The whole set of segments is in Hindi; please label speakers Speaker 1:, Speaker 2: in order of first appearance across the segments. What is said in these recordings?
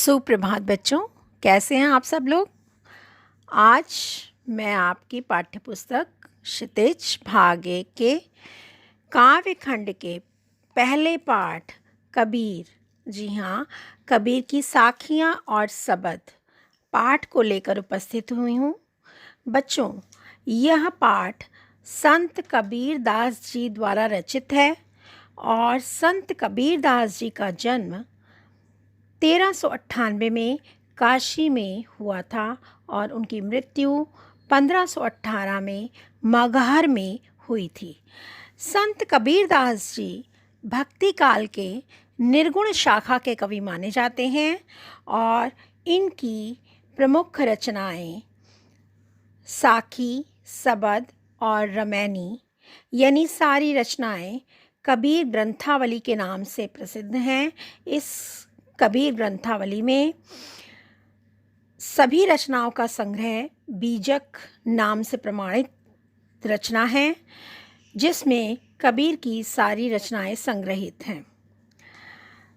Speaker 1: सुप्रभात बच्चों, कैसे हैं आप सब लोग। आज मैं आपकी पाठ्यपुस्तक क्षितिज भाग 1 के काव्य खंड के पहले पाठ कबीर, जी हाँ, कबीर की साखियाँ और सबद पाठ को लेकर उपस्थित हुई हूँ। बच्चों, यह पाठ संत कबीर दास जी द्वारा रचित है और संत कबीर दास जी का जन्म 1398 में काशी में हुआ था और उनकी मृत्यु 1518 में मगहर में हुई थी। संत कबीरदास जी भक्ति काल के निर्गुण शाखा के कवि माने जाते हैं और इनकी प्रमुख रचनाएं साखी, सबद और रमैनी यानी सारी रचनाएं कबीर ग्रंथावली के नाम से प्रसिद्ध हैं। इस कबीर ग्रंथावली में सभी रचनाओं का संग्रह बीजक नाम से प्रमाणित रचना है, जिसमें कबीर की सारी रचनाएं संग्रहित हैं।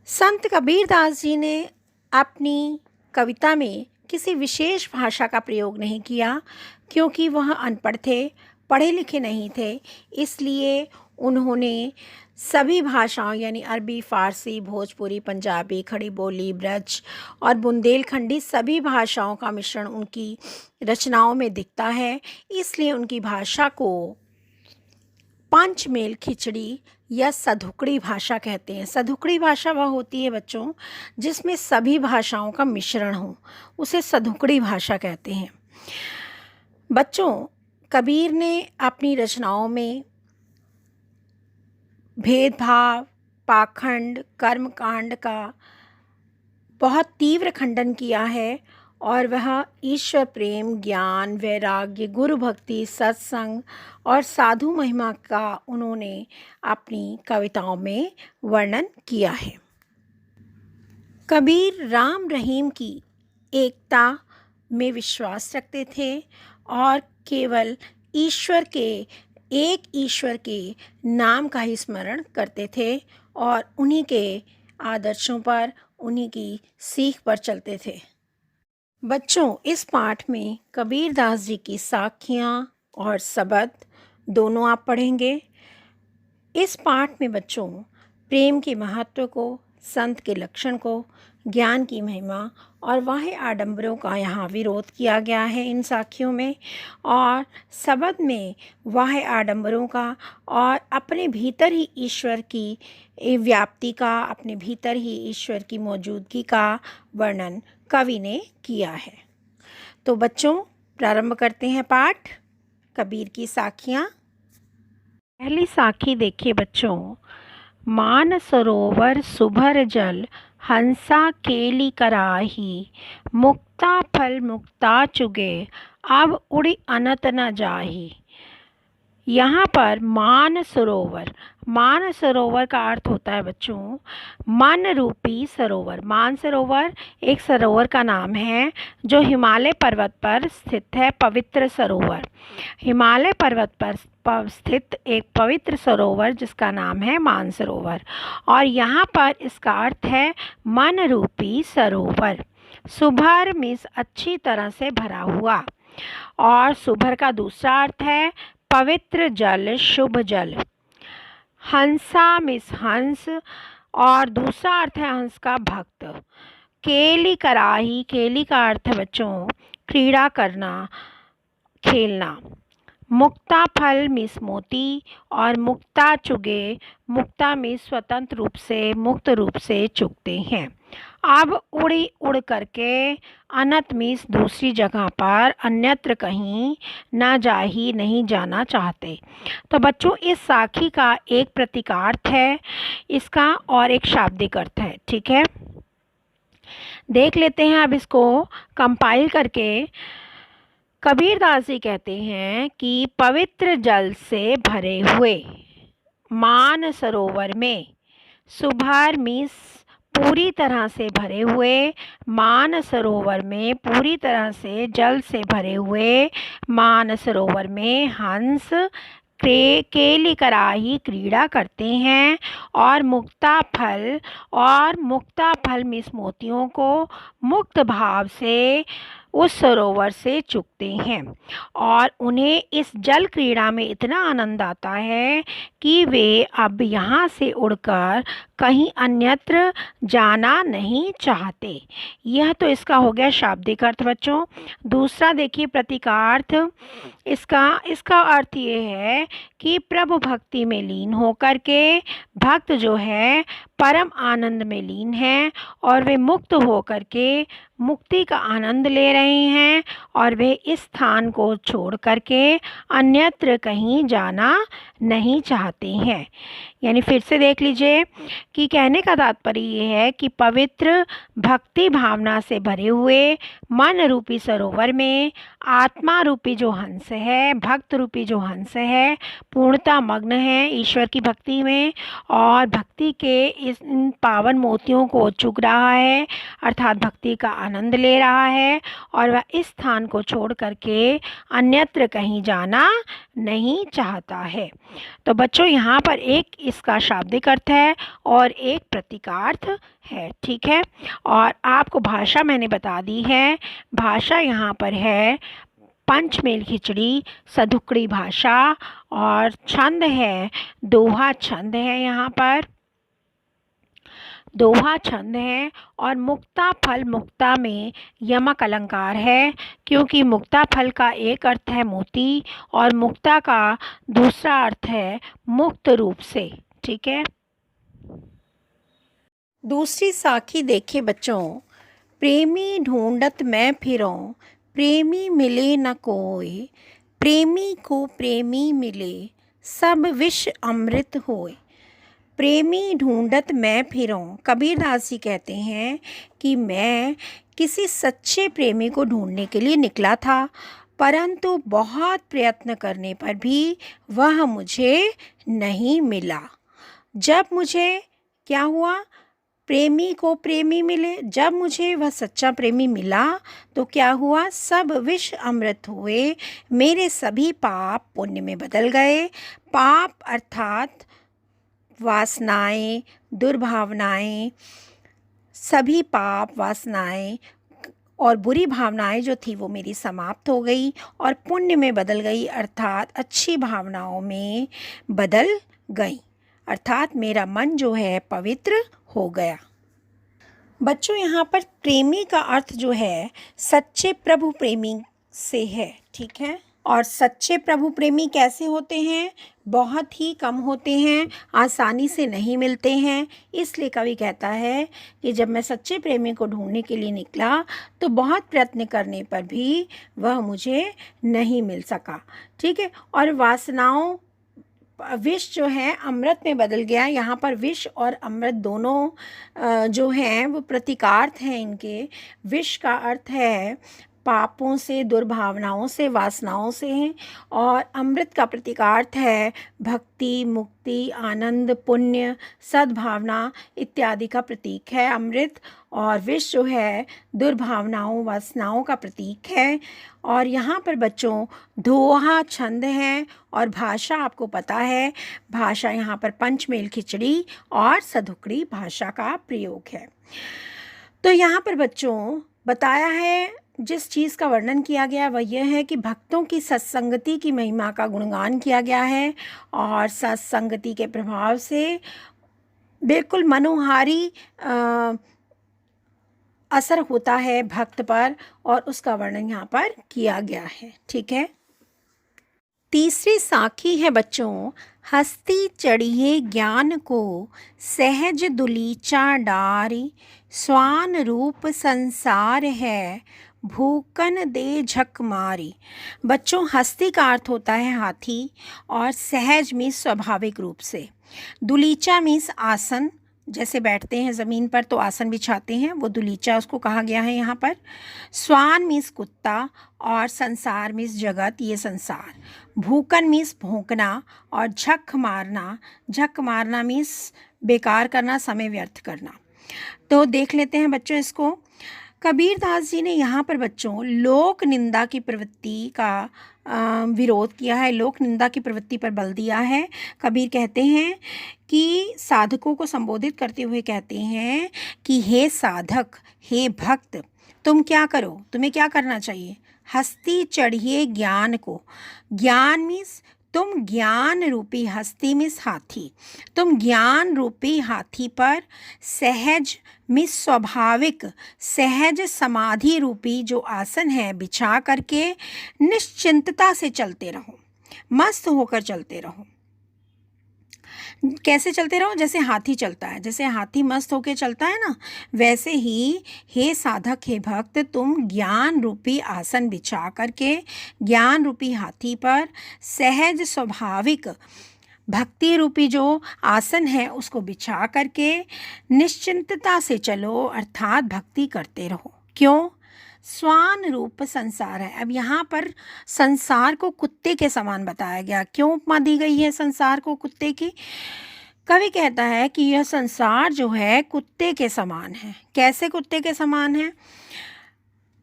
Speaker 1: संत कबीरदास जी ने अपनी कविता में किसी विशेष भाषा का प्रयोग नहीं किया, क्योंकि वह अनपढ़ थे, पढ़े लिखे नहीं थे। इसलिए उन्होंने सभी भाषाओं यानी अरबी, फ़ारसी, भोजपुरी, पंजाबी, खड़ी बोली, ब्रज और बुंदेलखंडी सभी भाषाओं का मिश्रण उनकी रचनाओं में दिखता है। इसलिए उनकी भाषा को पंचमेल खिचड़ी या सधुकड़ी भाषा कहते हैं। सधुकड़ी भाषा वह होती है बच्चों जिसमें सभी भाषाओं का मिश्रण हो, उसे सधुकड़ी भाषा कहते हैं। बच्चों, कबीर ने अपनी रचनाओं में भेदभाव, पाखंड, कर्मकांड का बहुत तीव्र खंडन किया है और वह ईश्वर प्रेम, ज्ञान, वैराग्य, गुरु भक्ति, सत्संग और साधु महिमा का उन्होंने अपनी कविताओं में वर्णन किया है। कबीर राम रहीम की एकता में विश्वास रखते थे और केवल एक ईश्वर के नाम का ही स्मरण करते थे और उन्हीं के आदर्शों पर, उन्हीं की सीख पर चलते थे। बच्चों, इस पाठ में कबीरदास जी की साखियाँ और सबद दोनों आप पढ़ेंगे। इस पाठ में बच्चों प्रेम के महत्व को, संत के लक्षण को, ज्ञान की महिमा और वाह्य आडंबरों का यहाँ विरोध किया गया है इन साखियों में, और सबद में वाह्य आडंबरों का और अपने भीतर ही ईश्वर की व्याप्ति का, अपने भीतर ही ईश्वर की मौजूदगी का वर्णन कवि ने किया है। तो बच्चों, प्रारंभ करते हैं पाठ कबीर की साखियाँ। पहली साखी देखिए बच्चों। मान सरोवर सुभर जल, हंसा केली कराही, मुक्ता फल मुक्ता चुगे, अब उड़ी अनत न जाही। यहाँ पर मान सरोवर का अर्थ होता है बच्चों मन रूपी सरोवर। मान सरोवर एक सरोवर का नाम है जो हिमालय पर्वत पर स्थित है। पवित्र सरोवर, हिमालय पर्वत पर स्थित एक पवित्र सरोवर जिसका नाम है मानसरोवर। और यहाँ पर इसका अर्थ है मन रूपी सरोवर। सुभर मीन्स अच्छी तरह से भरा हुआ, और सुभर का दूसरा अर्थ है पवित्र जल, शुभ जल। हंसा मीन्स हंस, और दूसरा अर्थ है हंस का भक्त। केली कराही, केली का अर्थ है बच्चों क्रीड़ा करना, खेलना। मुक्ता फल मीन्स मोती, और मुक्ता चुगे, मुक्ता मीन्स स्वतंत्र रूप से, मुक्त रूप से चुगते हैं। अब उड़ी उड़ करके, अनत मीन्स दूसरी जगह पर, अन्यत्र कहीं, ना जाही नहीं जाना चाहते। तो बच्चों, इस साखी का एक प्रतीकार्थ है इसका और एक शाब्दिक अर्थ है। ठीक है, देख लेते हैं अब इसको कंपाइल करके। कबीरदास जी कहते हैं कि पवित्र जल से भरे हुए मान सरोवर में, सुभर मीन्स पूरी तरह से भरे हुए, मान सरोवर में पूरी तरह से जल से भरे हुए मान सरोवर में हंस केली कराही क्रीड़ा करते हैं और मुक्ता फल मिस मोतियों को मुक्त भाव से उस सरोवर से चुगते हैं और उन्हें इस जल क्रीड़ा में इतना आनंद आता है कि वे अब यहाँ से उड़कर कहीं अन्यत्र जाना नहीं चाहते। यह तो इसका हो गया शाब्दिक अर्थ बच्चों। दूसरा देखिए प्रतीकार्थ। इसका अर्थ ये है कि प्रभु भक्ति में लीन होकर के भक्त जो है परम आनंद में लीन है और वे मुक्त होकर के मुक्ति का आनंद ले रहे हैं और वे इस स्थान को छोड़ करके अन्यत्र कहीं जाना नहीं चाहते हैं। यानी फिर से देख लीजिए कि कहने का तात्पर्य ये है कि पवित्र भक्ति भावना से भरे हुए मन रूपी सरोवर में आत्मा रूपी जो हंस है, भक्त रूपी जो हंस है, पूर्णता मग्न है ईश्वर की भक्ति में और भक्ति के इन पावन मोतियों को चुग रहा है, अर्थात भक्ति का आनंद ले रहा है और वह इस स्थान को छोड़ करके अन्यत्र कहीं जाना नहीं चाहता है। तो बच्चों यहाँ पर एक इसका शाब्दिक अर्थ है और एक प्रतीकार्थ है, ठीक है। और आपको भाषा मैंने बता दी है। भाषा यहाँ पर है पंचमेल खिचड़ी, सधुकड़ी भाषा और छंद है दोहा छंद है, यहाँ पर दोहा छंद है और मुक्ता फल मुक्ता में यमक अलंकार है क्योंकि मुक्ता फल का एक अर्थ है मोती और मुक्ता का दूसरा अर्थ है मुक्त रूप से, ठीक है। दूसरी साखी देखिए बच्चों। प्रेमी ढूंढत मैं फिरूं, प्रेमी मिले न कोई, प्रेमी को प्रेमी मिले, सब विष अमृत होए। प्रेमी ढूंढत मैं फिरूं। कबीरदास जी कहते हैं कि मैं किसी सच्चे प्रेमी को ढूंढने के लिए निकला था, परंतु बहुत प्रयत्न करने पर भी वह मुझे नहीं मिला। जब मुझे क्या हुआ, प्रेमी को प्रेमी मिले, जब मुझे वह सच्चा प्रेमी मिला तो क्या हुआ, सब विष अमृत हुए, मेरे सभी पाप पुण्य में बदल गए। पाप अर्थात वासनाएं, दुर्भावनाएं, सभी पाप वासनाएं और बुरी भावनाएं जो थी वो मेरी समाप्त हो गई और पुण्य में बदल गई, अर्थात अच्छी भावनाओं में बदल गई, अर्थात मेरा मन जो है पवित्र हो गया। बच्चों यहाँ पर प्रेमी का अर्थ जो है सच्चे प्रभु प्रेमी से है, ठीक है। और सच्चे प्रभु प्रेमी कैसे होते हैं, बहुत ही कम होते हैं, आसानी से नहीं मिलते हैं। इसलिए कवि कहता है कि जब मैं सच्चे प्रेमी को ढूंढने के लिए निकला तो बहुत प्रयत्न करने पर भी वह मुझे नहीं मिल सका, ठीक है। और वासनाओं, विष जो है अमृत में बदल गया। यहाँ पर विष और अमृत दोनों जो हैं वो प्रतीकार्थ हैं इनके। विष का अर्थ है पापों से, दुर्भावनाओं से, वासनाओं से हैं और अमृत का प्रतीकार्थ है भक्ति, मुक्ति, आनंद, पुण्य, सद्भावना इत्यादि का प्रतीक है अमृत। और विष जो है दुर्भावनाओं, वासनाओं का प्रतीक है। और यहाँ पर बच्चों दोहा छंद है और भाषा आपको पता है, भाषा यहाँ पर पंचमेल खिचड़ी और सधुकड़ी भाषा का प्रयोग है। तो यहाँ पर बच्चों बताया है, जिस चीज़ का वर्णन किया गया वह यह है कि भक्तों की सत्संगति की महिमा का गुणगान किया गया है और सत्संगति के प्रभाव से बिल्कुल मनोहारी असर होता है भक्त पर और उसका वर्णन यहाँ पर किया गया है, ठीक है। तीसरी साखी है बच्चों। हस्ती चढ़िए ज्ञान को सहज दुलीचा डारी, स्वान रूप संसार है भूकन दे झक मारी। बच्चों हस्ती का अर्थ होता है हाथी और सहज मीन्स स्वाभाविक रूप से, दुलीचा मीन्स आसन, जैसे बैठते हैं ज़मीन पर तो आसन बिछाते हैं, वो दुलीचा उसको कहा गया है यहाँ पर। स्वान मीन्स कुत्ता और संसार मीन्स जगत, ये संसार। भूकन मीन्स भौंकना और झक मारना, झक मारना मीन्स बेकार करना, समय व्यर्थ करना। तो देख लेते हैं बच्चों इसको। कबीरदास जी ने यहाँ पर बच्चों लोक निंदा की प्रवृत्ति का विरोध किया है, लोक निंदा की प्रवृत्ति पर बल दिया है। कबीर कहते हैं कि साधकों को संबोधित करते हुए कहते हैं कि हे साधक, हे भक्त, तुम क्या करो, तुम्हें क्या करना चाहिए? हस्ती चढ़िए ज्ञान को। ज्ञान मीन्स तुम ज्ञान रूपी, हस्ती मीन्स हाथी, तुम ज्ञान रूपी हाथी पर सहज मीन्स स्वाभाविक, सहज समाधि रूपी जो आसन है बिछा करके निश्चिंतता से चलते रहो, मस्त होकर चलते रहो। कैसे चलते रहो? जैसे हाथी चलता है, जैसे हाथी मस्त होकर चलता है ना, वैसे ही हे साधक, हे भक्त, तुम ज्ञान रूपी आसन बिछा करके ज्ञान रूपी हाथी पर सहज स्वाभाविक भक्ति रूपी जो आसन है उसको बिछा करके निश्चिंतता से चलो, अर्थात भक्ति करते रहो। क्यों? स्वान रूप संसार है। अब यहाँ पर संसार को कुत्ते के समान बताया गया। क्यों उपमा दी गई है संसार को कुत्ते की? कवि कहता है कि यह संसार जो है कुत्ते के समान है। कैसे कुत्ते के समान है?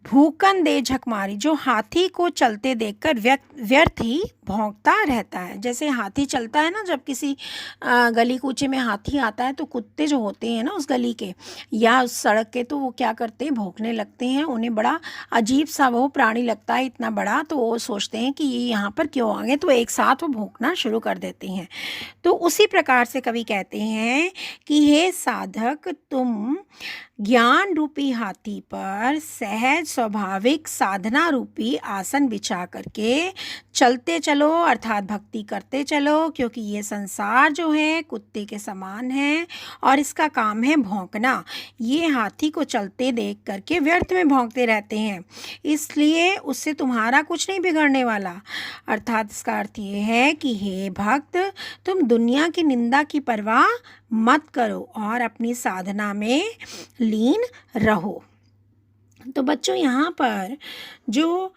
Speaker 1: भूकन दे झक मारी, जो हाथी को चलते देखकर व्यर्थ ही भौंकता रहता है। जैसे हाथी चलता है ना, जब किसी गली कूचे में हाथी आता है तो कुत्ते जो होते हैं ना उस गली के या उस सड़क के, तो वो क्या करते हैं? भौंकने लगते हैं। उन्हें बड़ा अजीब सा वो प्राणी लगता है, इतना बड़ा, तो वो सोचते हैं कि ये यहाँ पर क्यों आ गए, तो एक साथ वो भौंकना शुरू कर देते हैं। तो उसी प्रकार से कवि कहते हैं कि हे साधक, तुम ज्ञान रूपी हाथी पर सहज स्वाभाविक साधना रूपी आसन बिछा करके चलते चलो, अर्थात भक्ति करते चलो, क्योंकि ये संसार जो है कुत्ते के समान है और इसका काम है भौंकना। ये हाथी को चलते देख करके व्यर्थ में भौंकते रहते हैं, इसलिए उससे तुम्हारा कुछ नहीं बिगड़ने वाला। अर्थात इसका अर्थ ये है कि हे भक्त, तुम दुनिया की निंदा की परवाह मत करो और अपनी साधना में लीन रहो। तो बच्चों यहाँ पर जो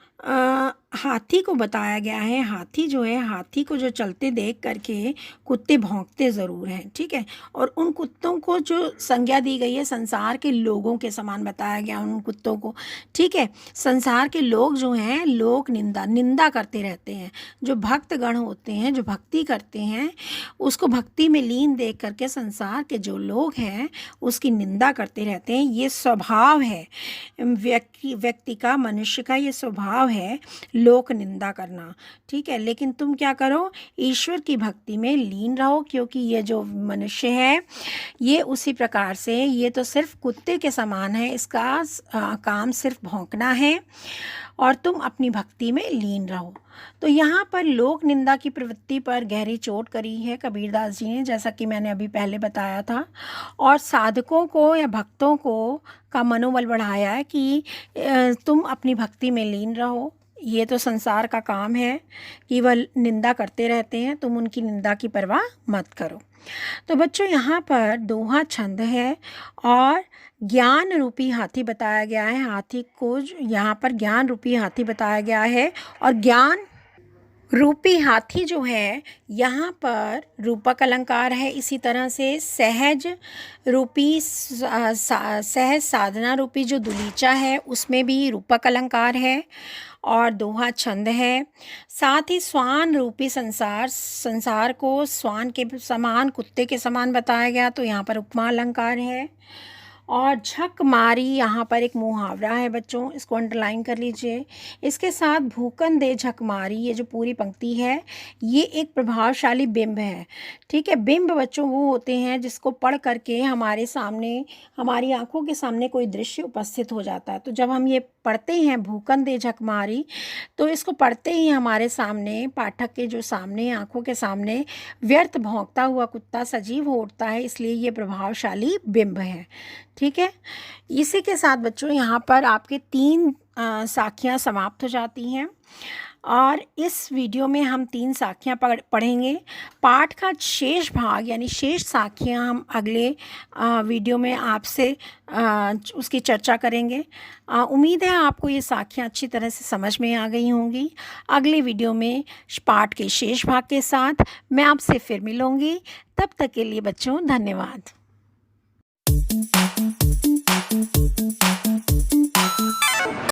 Speaker 1: हाथी को बताया गया है, हाथी जो है, हाथी को जो चलते देख करके कुत्ते भौंकते ज़रूर हैं, ठीक है, और उन कुत्तों को जो संज्ञा दी गई है संसार के लोगों के समान बताया गया उन कुत्तों को, ठीक है। संसार के लोग जो हैं लोक निंदा करते रहते हैं। जो भक्तगण होते हैं, जो भक्ति करते हैं, उसको भक्ति में लीन देख करके संसार के जो लोग हैं उसकी निंदा करते रहते हैं। ये स्वभाव है व्यक्ति का, मनुष्य का ये स्वभाव है लोक निंदा करना, ठीक है। लेकिन तुम क्या करो? ईश्वर की भक्ति में लीन रहो, क्योंकि ये जो मनुष्य है ये उसी प्रकार से, ये तो सिर्फ कुत्ते के समान है, इसका काम सिर्फ भौंकना है और तुम अपनी भक्ति में लीन रहो। तो यहाँ पर लोक निंदा की प्रवृत्ति पर गहरी चोट करी है कबीरदास जी ने, जैसा कि मैंने अभी पहले बताया था, और साधकों को या भक्तों को का मनोबल बढ़ाया है कि तुम अपनी भक्ति में लीन रहो। ये तो संसार का काम है कि वह निंदा करते रहते हैं, तुम उनकी निंदा की परवाह मत करो। तो बच्चों यहाँ पर दोहा छंद है और ज्ञान रूपी हाथी बताया गया है। हाथी को यहाँ पर ज्ञान रूपी हाथी बताया गया है और ज्ञान रूपी हाथी जो है यहाँ पर रूपक अलंकार है। इसी तरह से सहज रूपी सहज साधना रूपी जो दुलीचा है उसमें भी रूपक अलंकार है और दोहा छंद है। साथ ही स्वान रूपी संसार को स्वान के समान, कुत्ते के समान बताया गया, तो यहाँ पर उपमा अलंकार है। और झक मारी यहाँ पर एक मुहावरा है बच्चों, इसको अंडरलाइन कर लीजिए। इसके साथ भूकन दे झक मारी, ये जो पूरी पंक्ति है ये एक प्रभावशाली बिंब है, ठीक है। बिंब बच्चों वो होते हैं जिसको पढ़ करके हमारे सामने, हमारी आंखों के सामने कोई दृश्य उपस्थित हो जाता है। तो जब हम ये पढ़ते हैं भूकन दे झक मारी, तो इसको पढ़ते ही हमारे सामने, पाठक के जो सामने, आंखों के सामने व्यर्थ भौंकता हुआ कुत्ता सजीव हो उठता है, इसलिए ये प्रभावशाली बिंब है, ठीक है। इसी के साथ बच्चों यहाँ पर आपके 3 साखियाँ समाप्त हो जाती हैं और इस वीडियो में हम 3 साखियाँ पढ़ेंगे। पाठ का शेष भाग यानी शेष साखियाँ हम अगले वीडियो में आपसे उसकी चर्चा करेंगे। उम्मीद है आपको ये साखियाँ अच्छी तरह से समझ में आ गई होंगी। अगले वीडियो में पाठ के शेष भाग के साथ मैं आपसे फिर मिलूँगी। तब तक के लिए बच्चों धन्यवाद।